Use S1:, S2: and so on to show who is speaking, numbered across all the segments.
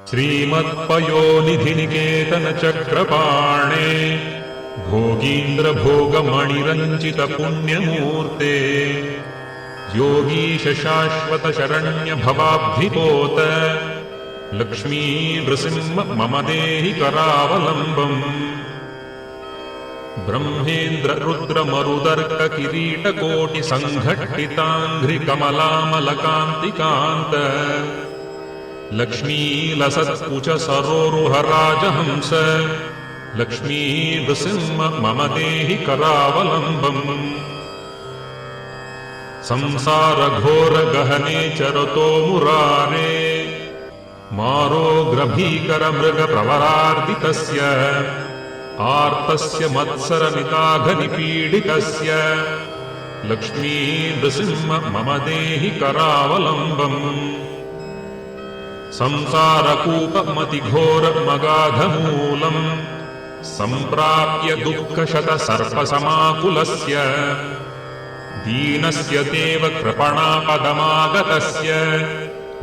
S1: श्रीमत्पयोनिधिनिकेतनचक्रपाणे भोगीन्द्रभोगमणिरञ्जितपुण्यमूर्ते योगीश शाश्वतशरण्यभवाब्धिपोत लक्ष्मी नृसिंह मम देहि करावलम्बम्। ब्रह्मेन्द्र रुद्र मरुदर्क किरीटकोटि संघट्टिताङ्घ्रिकमलामलकान्तिकान्त लक्ष्मी लसत्कुच सरोरुहराजहंस लक्ष्मी नृसिंह मम देहि करावलम्बम्। संसार घोर गहने चरतो मुरारे मारोग्रभीकर मृग प्रवरार्दितस्य आर्तस्य मत्सरमिताघनिपीडितस्य लक्ष्मी नृसिंह मम देहि करावलम्बम्। संसारकूपमतिघोरमगाधमूलम् सम्प्राप्य दुःखशतसर्पसमाकुलस्य दीनस्य देव कृपणापदमागतस्य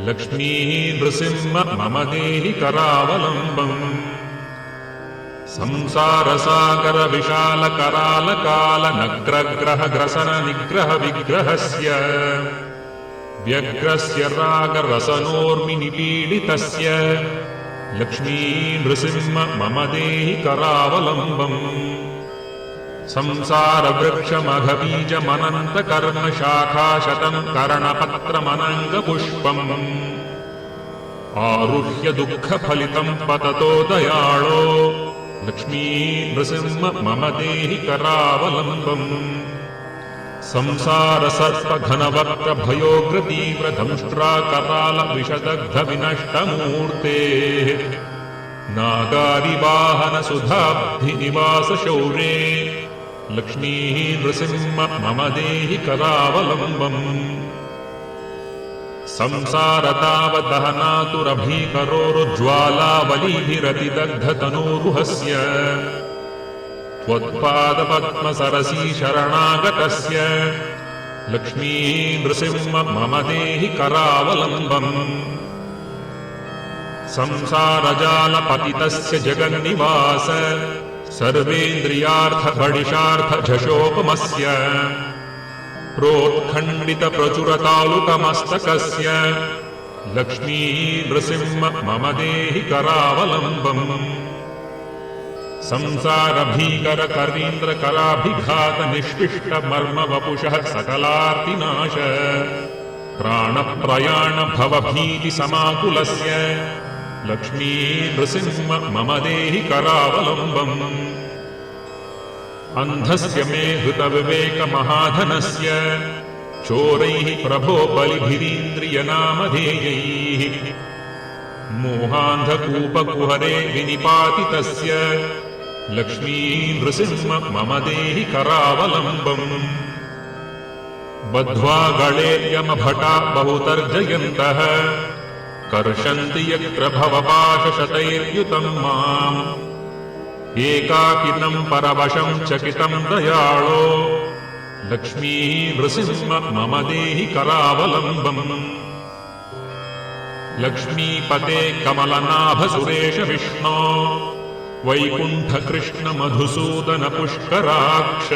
S1: लक्ष्मी नृसिंह मम देहि करावलम्बम्। संसारसागर विशालकरालकालनग्रग्रहग्रसननिग्रहविग्रहस्य व्यग्रस्य रागरसनोर्मिनिपीडितस्य लक्ष्मी नृसिंह मम देहि करावलम्बम्। संसारवृक्षमघबीजमनन्तकर्मशाखाशतम् करणपत्रमनङ्गपुष्पम् आरुह्य दुःखफलितम् पततो दयाळो लक्ष्मी नृसिंह मम देहि करावलम्बम्। संसारसर्पघनवक्त्रभयोग्रतीव्रधंष्ट्राकरालविषदग्धविनष्टमूर्तेः नागारिवाहनसुधाब्धिनिवासशौर्ये लक्ष्मी नृसिंह मम देहि करावलम्बम्। संसारतावदहनातुरभीकरोरुज्ज्वालावलीभिरतिदग्धतनूरुहस्य त्वत्पादपद्मसरसी शरणागतस्य लक्ष्मी नृसिंह मम देहि करावलम्बम्। संसारजालपतितस्य जगन्निवास सर्वेन्द्रियार्थबडिशार्थझषोपमस्य प्रोत्खण्डितप्रचुरतालुकमस्तकस्य लक्ष्मी नृसिंह मम देहि करावलम्बम्। संसारभीकरकरीन्द्रकराभिघातनिष्पिष्टमर्मवपुषः सकलार्तिनाश प्राणप्रयाणभवभीतिसमाकुलस्य लक्ष्मी नृसिंह मम देहि करावलम्बम्। अन्धस्य मे हृतविवेकमहाधनस्य चोरैः प्रभो बलिभिरीन्द्रियनामधेयैः मोहान्धकूपकुहरे विनिपातितस्य लक्ष्मी नृसिंह मम देहि करावलम्बम्। बद्ध्वा गळेर्यमभटा बहुतर्जयन्तः कर्षन्ति यत्र भवपाशशतैर्युतम् माम् एकाकिनम् परवशम् चकितम् दयाळो लक्ष्मी नृसिंह मम देहि करावलम्बम्। लक्ष्मीपते कमलनाभ सुरेश विष्णो वैकुण्ठकृष्ण मधुसूदन पुष्कराक्ष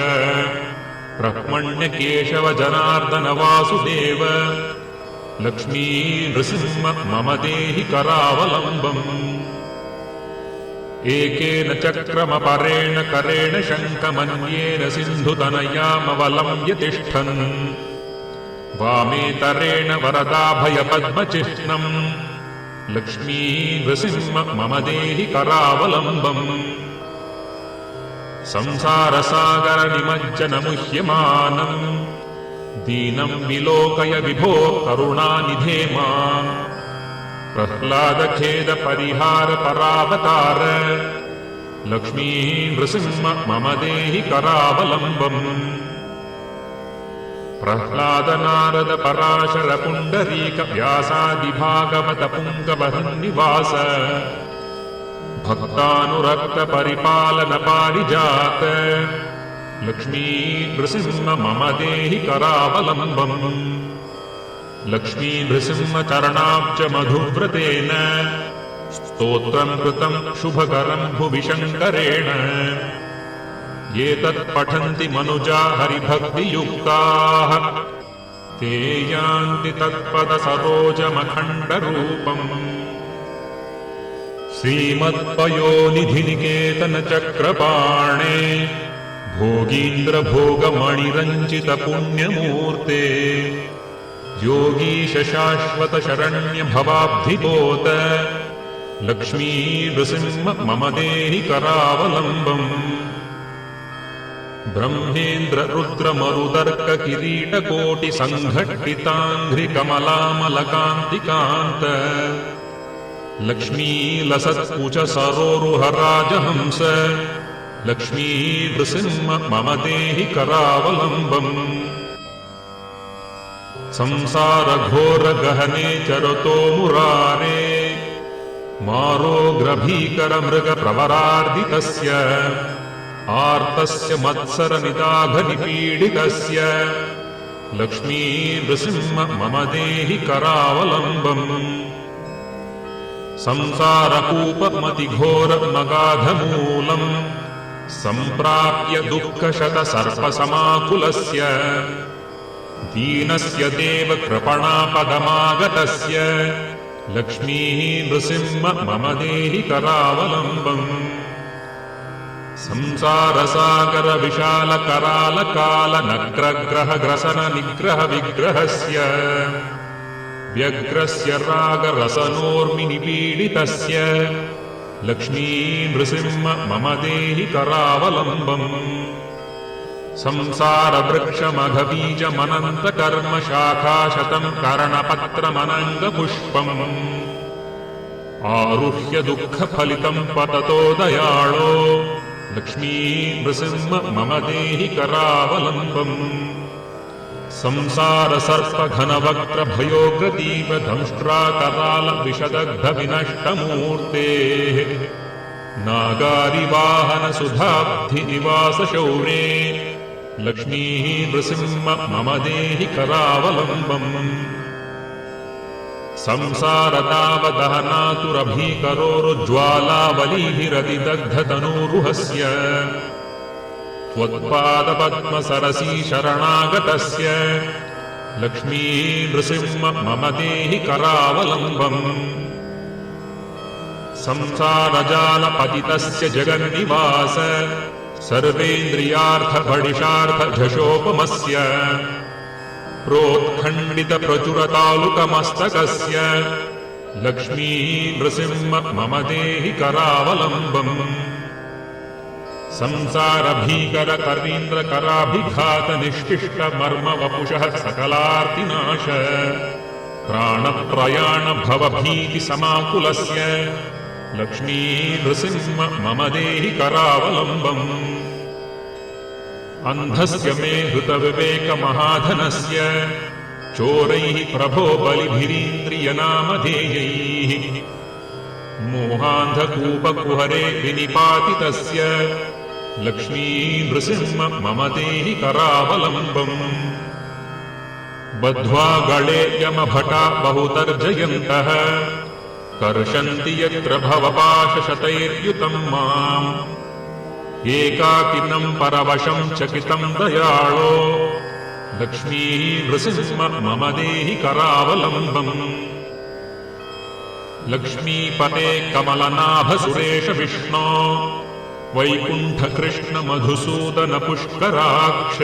S1: ब्रह्मण्य केशव जनार्दन वासुदेव लक्ष्मी नृसिंह मम देहि करावलम्बम्। एकेन चक्रमपरेण करेण शङ्खमन्येन सिन्धुतनयामवलम्ब्य तिष्ठन् वामेतरेण वरदाभयपद्मचिह्नम् लक्ष्मी नृसिंह मम देहि करावलम्बम्। संसारसागरनिमज्जनमुह्यमानम् दीनम् विलोकय विभो करुणानिधे माम् प्रह्लादखेदपरिहारपरावतार लक्ष्मी नृसिंह मम देहि करावलम्बम्। प्रह्लादनारद पराशर पुण्डरीक व्यासादिभागवत पुङ्गवहन्निवास भक्तानुरक्त परिपालन पारिजात लक्ष्मी नृसिंह मम देहि करावलम्बम्। लक्ष्मी नृसिंह चरणाब्ज मधुव्रतेन स्तोत्रं कृतं शुभकरं भुवि शङ्करेण एतत् पठन्ति मनुजा हरिभक्तियुक्ताः ते यान्ति तत्पदसरोजमखण्डरूपम् श्रीमत्पयोनिधिनिकेतनचक्रपाणे भोगीन्द्रभोगमणिरञ्जितपुण्यमूर्ते योगीश शाश्वत शरण्यभवाब्धिपोत लक्ष्मी नृसिंह मम देहि करावलम्बम् ब्रह्मेन्द्र रुद्र मरुदर्क किरीटकोटि सङ्घट्टिताङ्घ्रिकमलामलकान्तिकान्त लक्ष्मी लसत्कुच सरोरुहराजहंस लक्ष्मी नृसिंह मम देहि करावलम्बम् संसार घोर गहने चरतो मुरारे मारोग्रभीकर मृग प्रवरार्दितस्य आर्तस्य मत्सर निदाघ निपीडितस्य लक्ष्मी नृसिंह मम देहि करावलम्बम् संसारकूपमतिघोर मगाधमूलम् सम्प्राप्य दुःखशतसर्पसमाकुलस्य दीनस्य देव कृपणापदमागतस्य लक्ष्मी नृसिंह मम देहि करावलम्बम् संसारसागर विशाल कराल काल नग्रग्रह ग्रसन निग्रह विग्रहस्य व्यग्रस्य राग रसनोर्मिनिपीडितस्य लक्ष्मी नृसिंह मम देहि करावलम्बम् संसार वृक्षमघबीजमनन्त कर्म शाखाशतम् कर्णपत्रमनङ्गपुष्पम् आरुह्य दुःखफलितम् पततो दयाळो लक्ष्मी नृसिंह मम देहि करावलम्बम् संसार सर्प घनवक्त्र भयोग्रदीप दंष्ट्राकराल विषदग्ध विनष्टमूर्तेः नागारिवाहन सुधाब्धि निवास शौरे लक्ष्मी नृसिंह मम देहि करावलम्बम् संसारतावदहनातुरभीकरोरुज्ज्वालावलीभिरतिदग्धतनूरुहस्य त्वत्पादपद्मसरसी शरणागतस्य लक्ष्मी नृसिंह मम देहि करावलम्बम् संसारजालपतितस्य जगन्निवास सर्वेन्द्रियार्थभडिशार्थझषोपमस्य प्रोत्खण्डितप्रचुरतालुकमस्तकस्य लक्ष्मी नृसिंह मम देहि करावलम्बम् संसारभीकरकरीन्द्रकराभिघातनिष्टिष्टमर्मवपुषः सकलार्तिनाश प्राणप्रयाण भवभीतिसमाकुलस्य लक्ष्मी नृसिंह मम देहि करावलम्बम् अन्धस्य मे हृतविवेकमहाधनस्य चोरैः प्रभो बलिभिरीन्द्रियनामधेयैः मोहान्धकूपकुहरे विनिपातितस्य लक्ष्मी नृसिंह मम देहि करावलम्बम् बद्ध्वा गळे यमभटा बहुतर्जयन्तः कर्षन्ति यत्र भवपाशशतैर्युतम् माम् एकाकिनं परवशं चकितं दयाळो लक्ष्मी नृसिंह मम देहि करावलम्बम् लक्ष्मीपते कमलनाभ सुरेश विष्णो वैकुण्ठ कृष्ण मधुसूदन पुष्कराक्ष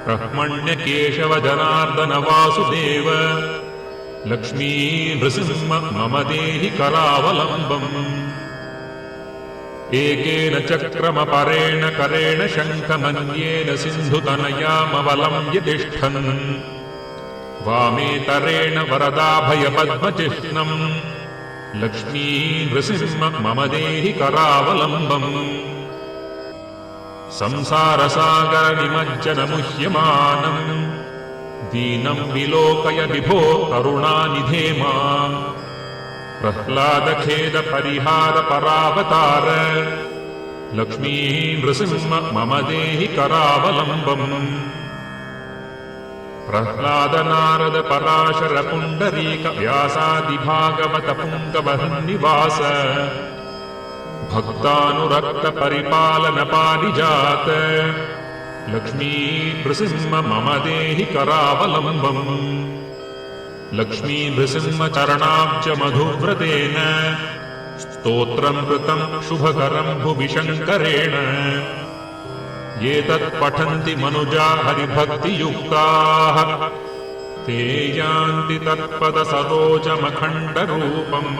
S1: ब्रह्मण्य केशव जनार्दन वासुदेव लक्ष्मी नृसिंह मम देहि करावलम्बम् एकेन चक्रमपरेण करेण शङ्खमन्येन सिन्धुतनयामवलम्ब्य तिष्ठन् वामेतरेण वरदाभयपद्मचिह्नम् लक्ष्मी नृसिंह मम देहि करावलम्बम् संसारसागरनिमज्जनमुह्यमानम् दीनं विलोकय विभो करुणानिधे माम् प्रह्लादखेदपरिहारपरावतार लक्ष्मी नृसिंह मम देहि करावलम्बम् प्रह्लाद नारद पराशर पुण्डरीक व्यासादि भागवत पुङ्गवहन्निवास भक्तानुरक्त परिपालन पारिजात लक्ष्मी नृसिंह मम देहि करावलम्बम् लक्ष्मी नृसिंह चरणाब्ज मधुव्रतेन स्तोत्रम् कृतम् शुभकरम् भुवि शङ्करेण ये तत्पठन्ति मनुजा हरिभक्तियुक्ताः ते यान्ति तत्पदसरोजमखण्डरूपम्।